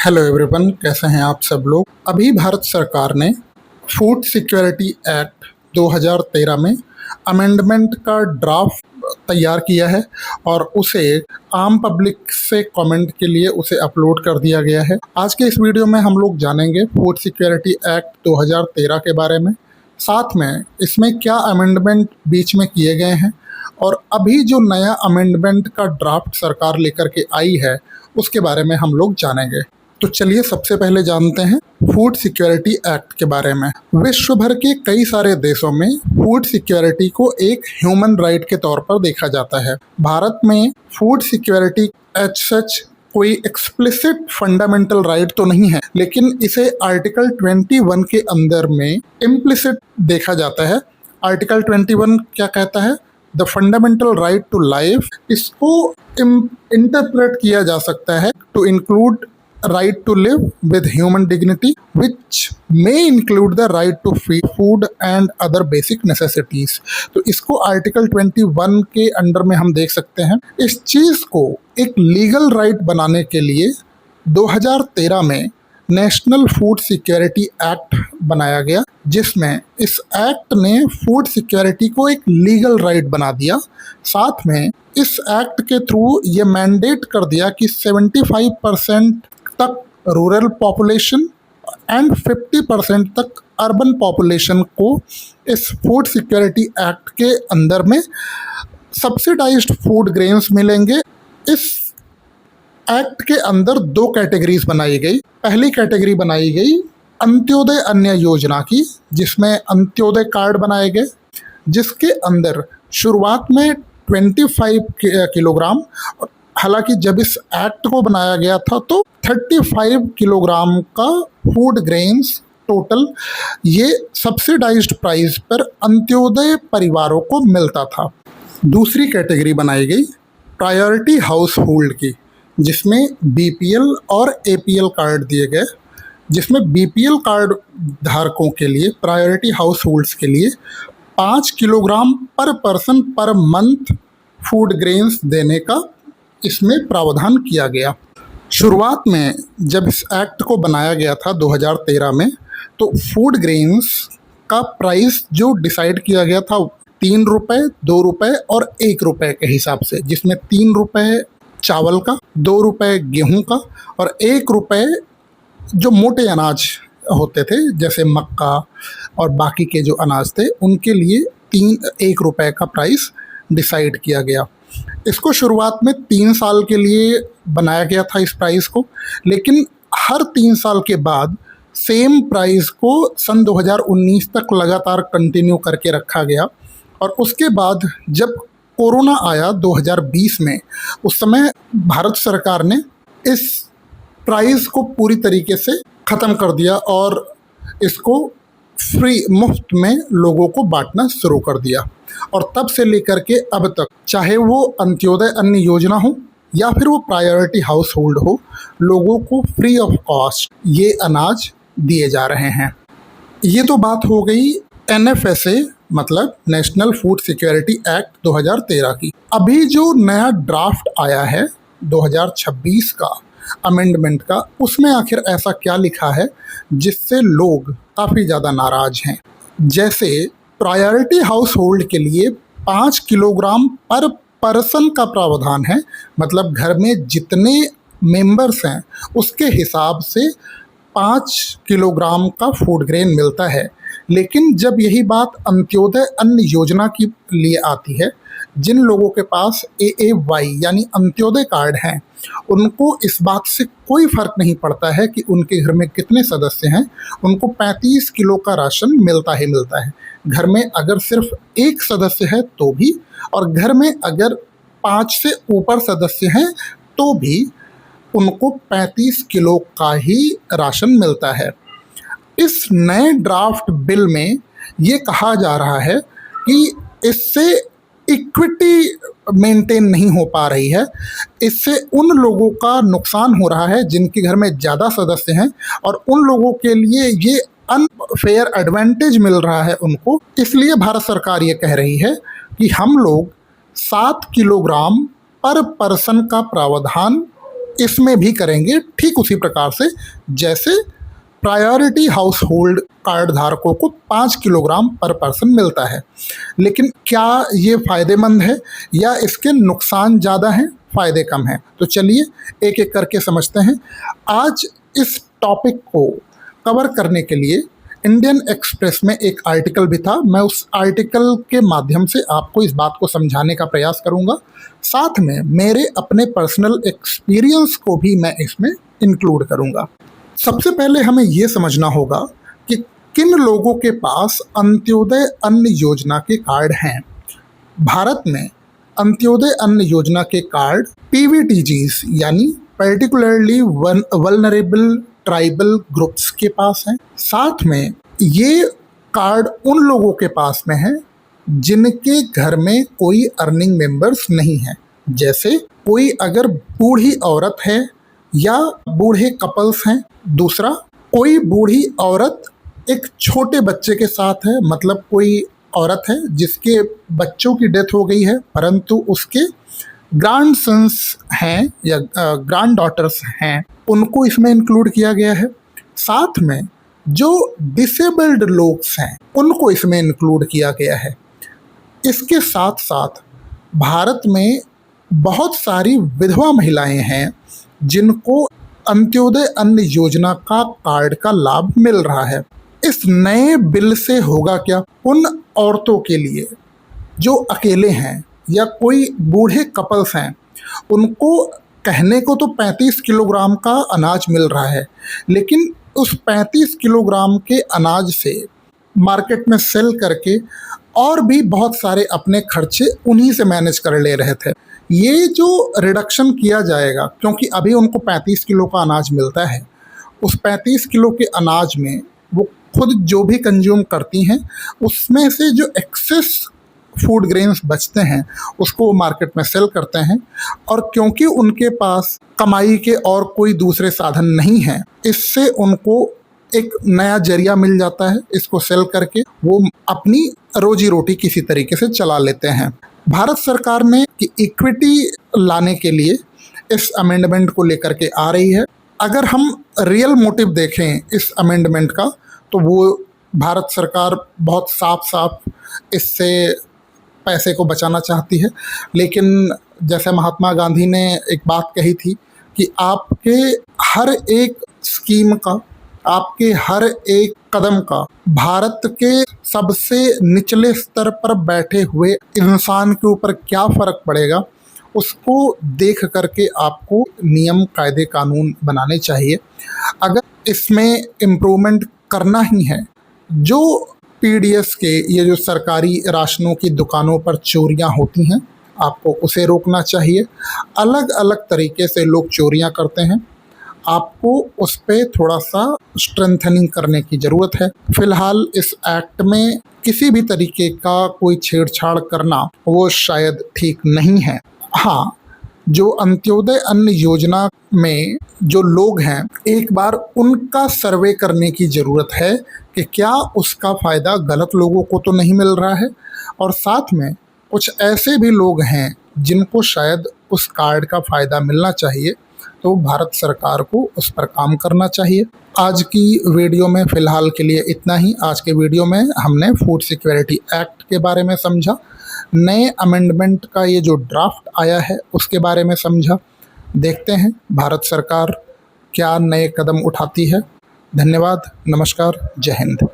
Hello everyone, कैसे हैं आप सब लोग। अभी भारत सरकार ने फूड सिक्योरिटी एक्ट 2013 में अमेंडमेंट का ड्राफ्ट तैयार किया है और उसे आम पब्लिक से कमेंट के लिए उसे अपलोड कर दिया गया है। आज के इस वीडियो में हम लोग जानेंगे फूड सिक्योरिटी एक्ट 2013 के बारे में, साथ में इसमें क्या अमेंडमेंट बीच में किए गए हैं और अभी जो नया अमेंडमेंट का ड्राफ्ट सरकार लेकर के आई है उसके बारे में हम लोग जानेंगे। तो चलिए सबसे पहले जानते हैं फूड सिक्योरिटी एक्ट के बारे में। विश्व भर के कई सारे देशों में फूड सिक्योरिटी को एक ह्यूमन राइट के तौर पर देखा जाता है। भारत में फूड सिक्योरिटी एज सच कोई एक्सप्लिसिट फंडामेंटल राइट तो नहीं है, लेकिन इसे आर्टिकल 21 के अंदर में इम्प्लिसिट देखा जाता है। आर्टिकल 21 क्या कहता है? The fundamental right to life. इसको इंटरप्रेट किया जा सकता है to include right to live with human dignity, which may include the right to food and other basic necessities। तो इसको आर्टिकल 21 के अंडर में हम देख सकते हैं। इस चीज़ को एक लीगल राइट बनाने के लिए 2013 में नेशनल फूड सिक्योरिटी एक्ट बनाया गया, जिसमें इस एक्ट ने फूड सिक्योरिटी को एक लीगल राइट बना दिया। साथ में इस एक्ट के थ्रू ये मैंडेट कर दिया कि 75% तक रूरल पॉपुलेशन एंड 50% तक अर्बन पॉपुलेशन को इस फूड सिक्योरिटी एक्ट के अंदर में सब्सिडाइज्ड फूड ग्रेन्स मिलेंगे। इस एक्ट के अंदर दो कैटेगरीज बनाई गई। पहली कैटेगरी बनाई गई अंत्योदय अन्न योजना की, जिसमें अंत्योदय कार्ड बनाए गए, जिसके अंदर शुरुआत में 25 किलोग्राम, हालांकि जब इस एक्ट को बनाया गया था तो 35 किलोग्राम का फूड ग्रेन्स टोटल ये सब्सिडाइज्ड प्राइस पर अंत्योदय परिवारों को मिलता था। दूसरी कैटेगरी बनाई गई प्रायोरिटी हाउस होल्ड की, जिसमें बीपीएल और एपीएल कार्ड दिए गए, जिसमें बीपीएल कार्ड धारकों के लिए, प्रायोरिटी हाउस होल्ड्स के लिए 5 किलोग्राम पर person per month food grains देने का इसमें प्रावधान किया गया। शुरुआत में जब इस एक्ट को बनाया गया था 2013 में, तो फूड ग्रेन्स का प्राइस जो डिसाइड किया गया था 3 रुपये, 2 रुपये और 1 रुपये के हिसाब से, जिसमें 3 रुपये चावल का, 2 रुपये गेहूं का और 1 रुपये जो मोटे अनाज होते थे जैसे मक्का और बाकी के जो अनाज थे उनके लिए 1 रुपये का प्राइस डिसाइड किया गया। इसको शुरुआत में 3 साल के लिए बनाया गया था इस प्राइस को, लेकिन हर 3 साल के बाद सेम प्राइस को सन 2019 तक लगातार कंटिन्यू करके रखा गया। और उसके बाद जब कोरोना आया 2020 में, उस समय भारत सरकार ने इस प्राइस को पूरी तरीके से ख़त्म कर दिया और इसको फ्री, मुफ्त में लोगों को बांटना शुरू कर दिया। और तब से लेकर के अब तक, चाहे वो अंत्योदय अन्न योजना हो या फिर वो प्रायोरिटी हाउस होल्ड हो, लोगों को फ्री ऑफ कॉस्ट ये अनाज दिए जा रहे हैं। ये तो बात हो गई एनएफएसए मतलब नेशनल फूड सिक्योरिटी एक्ट 2013 की। अभी जो नया ड्राफ्ट आया है 2026 का अमेंडमेंट का, उसमें आखिर ऐसा क्या लिखा है जिससे लोग काफ़ी ज़्यादा नाराज़ हैं। जैसे प्रायोरिटी हाउस होल्ड के लिए 5 किलोग्राम पर पर्सन का प्रावधान है, मतलब घर में जितने मेंबर्स हैं उसके हिसाब से 5 किलोग्राम का फूड ग्रेन मिलता है। लेकिन जब यही बात अंत्योदय अन्न योजना के लिए आती है, जिन लोगों के पास AAY यानी अंत्योदय कार्ड हैं, उनको इस बात से कोई फ़र्क नहीं पड़ता है कि उनके घर में कितने सदस्य हैं, उनको 35 किलो का राशन मिलता ही मिलता है। घर में अगर सिर्फ एक सदस्य है तो भी, और घर में अगर 5 से ऊपर सदस्य हैं तो भी उनको 35 किलो का ही राशन मिलता है। इस नए ड्राफ्ट बिल में ये कहा जा रहा है कि इससे इक्विटी मेंटेन नहीं हो पा रही है, इससे उन लोगों का नुकसान हो रहा है जिनके घर में ज़्यादा सदस्य हैं और उन लोगों के लिए ये अनफेयर एडवांटेज मिल रहा है उनको। इसलिए भारत सरकार ये कह रही है कि हम लोग 7 किलोग्राम पर पर्सन का प्रावधान इसमें भी करेंगे ठीक उसी प्रकार से जैसे प्रायोरिटी हाउस होल्ड कार्ड धारकों को 5 किलोग्राम पर पर्सन मिलता है। लेकिन क्या ये फ़ायदेमंद है या इसके नुकसान ज़्यादा हैं, फ़ायदे कम हैं? तो चलिए एक एक करके समझते हैं। आज इस टॉपिक को कवर करने के लिए इंडियन एक्सप्रेस में एक आर्टिकल भी था। मैं उस आर्टिकल के माध्यम से आपको इस बात को समझाने का प्रयास करूंगा। साथ में मेरे अपने पर्सनल एक्सपीरियंस को भी मैं इसमें इंक्लूड करूंगा। सबसे पहले हमें ये समझना होगा कि किन लोगों के पास अंत्योदय अन्न योजना के कार्ड हैं। भारत में अंत्योदय अन्न योजना के कार्ड पीवीटीजीज यानी पर्टिकुलरली वल्नरेबल ट्राइबल ग्रुप्स के पास हैं। साथ में ये कार्ड उन लोगों के पास में है जिनके घर में कोई अर्निंग मेंबर्स नहीं है। जैसे कोई अगर बूढ़ी औरत है या बूढ़े कपल्स हैं। दूसरा, कोई बूढ़ी औरत एक छोटे बच्चे के साथ है, मतलब कोई औरत है जिसके बच्चों की डेथ हो गई है परंतु उसके ग्रैंड सन्स हैं या ग्रैंड डॉटर्स हैं, उनको इसमें इंक्लूड किया गया है। साथ में जो डिसेबल्ड लोग हैं उनको इसमें इंक्लूड किया गया है। इसके साथ साथ भारत में बहुत सारी विधवा महिलाएं हैं जिनको अंत्योदय अन्न योजना का कार्ड का लाभ मिल रहा है। इस नए बिल से होगा क्या? उन औरतों के लिए जो अकेले हैं या कोई बूढ़े कपल्स हैं, उनको कहने को तो 35 किलोग्राम का अनाज मिल रहा है, लेकिन उस 35 किलोग्राम के अनाज से मार्केट में सेल करके और भी बहुत सारे अपने खर्चे उन्हीं से मैनेज कर ले रहे थे। ये जो रिडक्शन किया जाएगा, क्योंकि अभी उनको 35 किलो का अनाज मिलता है, उस 35 किलो के अनाज में वो खुद जो भी कंज्यूम करती हैं उसमें से जो एक्सेस फूड ग्रेन्स बचते हैं उसको वो मार्केट में सेल करते हैं। और क्योंकि उनके पास कमाई के और कोई दूसरे साधन नहीं हैं, इससे उनको एक नया जरिया मिल जाता है। इसको सेल करके वो अपनी रोजी रोटी किसी तरीके से चला लेते हैं। भारत सरकार ने इक्विटी लाने के लिए इस अमेंडमेंट को लेकर के आ रही है। अगर हम रियल मोटिव देखें इस अमेंडमेंट का, तो वो भारत सरकार बहुत साफ इससे पैसे को बचाना चाहती है। लेकिन जैसे महात्मा गांधी ने एक बात कही थी कि आपके हर एक स्कीम का, आपके हर एक कदम का भारत के सबसे निचले स्तर पर बैठे हुए इंसान के ऊपर क्या फ़र्क पड़ेगा, उसको देख करके आपको नियम कायदे कानून बनाने चाहिए। अगर इसमें इम्प्रूवमेंट करना ही है, जो पीडीएस के ये जो सरकारी राशनों की दुकानों पर चोरियां होती हैं, आपको उसे रोकना चाहिए। अलग अलग तरीके से लोग चोरियां करते हैं, आपको उस पर थोड़ा सा स्ट्रेंथनिंग करने की ज़रूरत है। फिलहाल इस एक्ट में किसी भी तरीके का कोई छेड़छाड़ करना वो शायद ठीक नहीं है। हाँ, जो अंत्योदय अन्न योजना में जो लोग हैं, एक बार उनका सर्वे करने की ज़रूरत है कि क्या उसका फ़ायदा गलत लोगों को तो नहीं मिल रहा है, और साथ में कुछ ऐसे भी लोग हैं जिनको शायद उस कार्ड का फ़ायदा मिलना चाहिए, तो भारत सरकार को उस पर काम करना चाहिए। आज की वीडियो में फ़िलहाल के लिए इतना ही। आज के वीडियो में हमने फूड सिक्योरिटी एक्ट के बारे में समझा, नए अमेंडमेंट का ये जो ड्राफ्ट आया है उसके बारे में समझा। देखते हैं भारत सरकार क्या नए कदम उठाती है। धन्यवाद, नमस्कार, जय हिंद।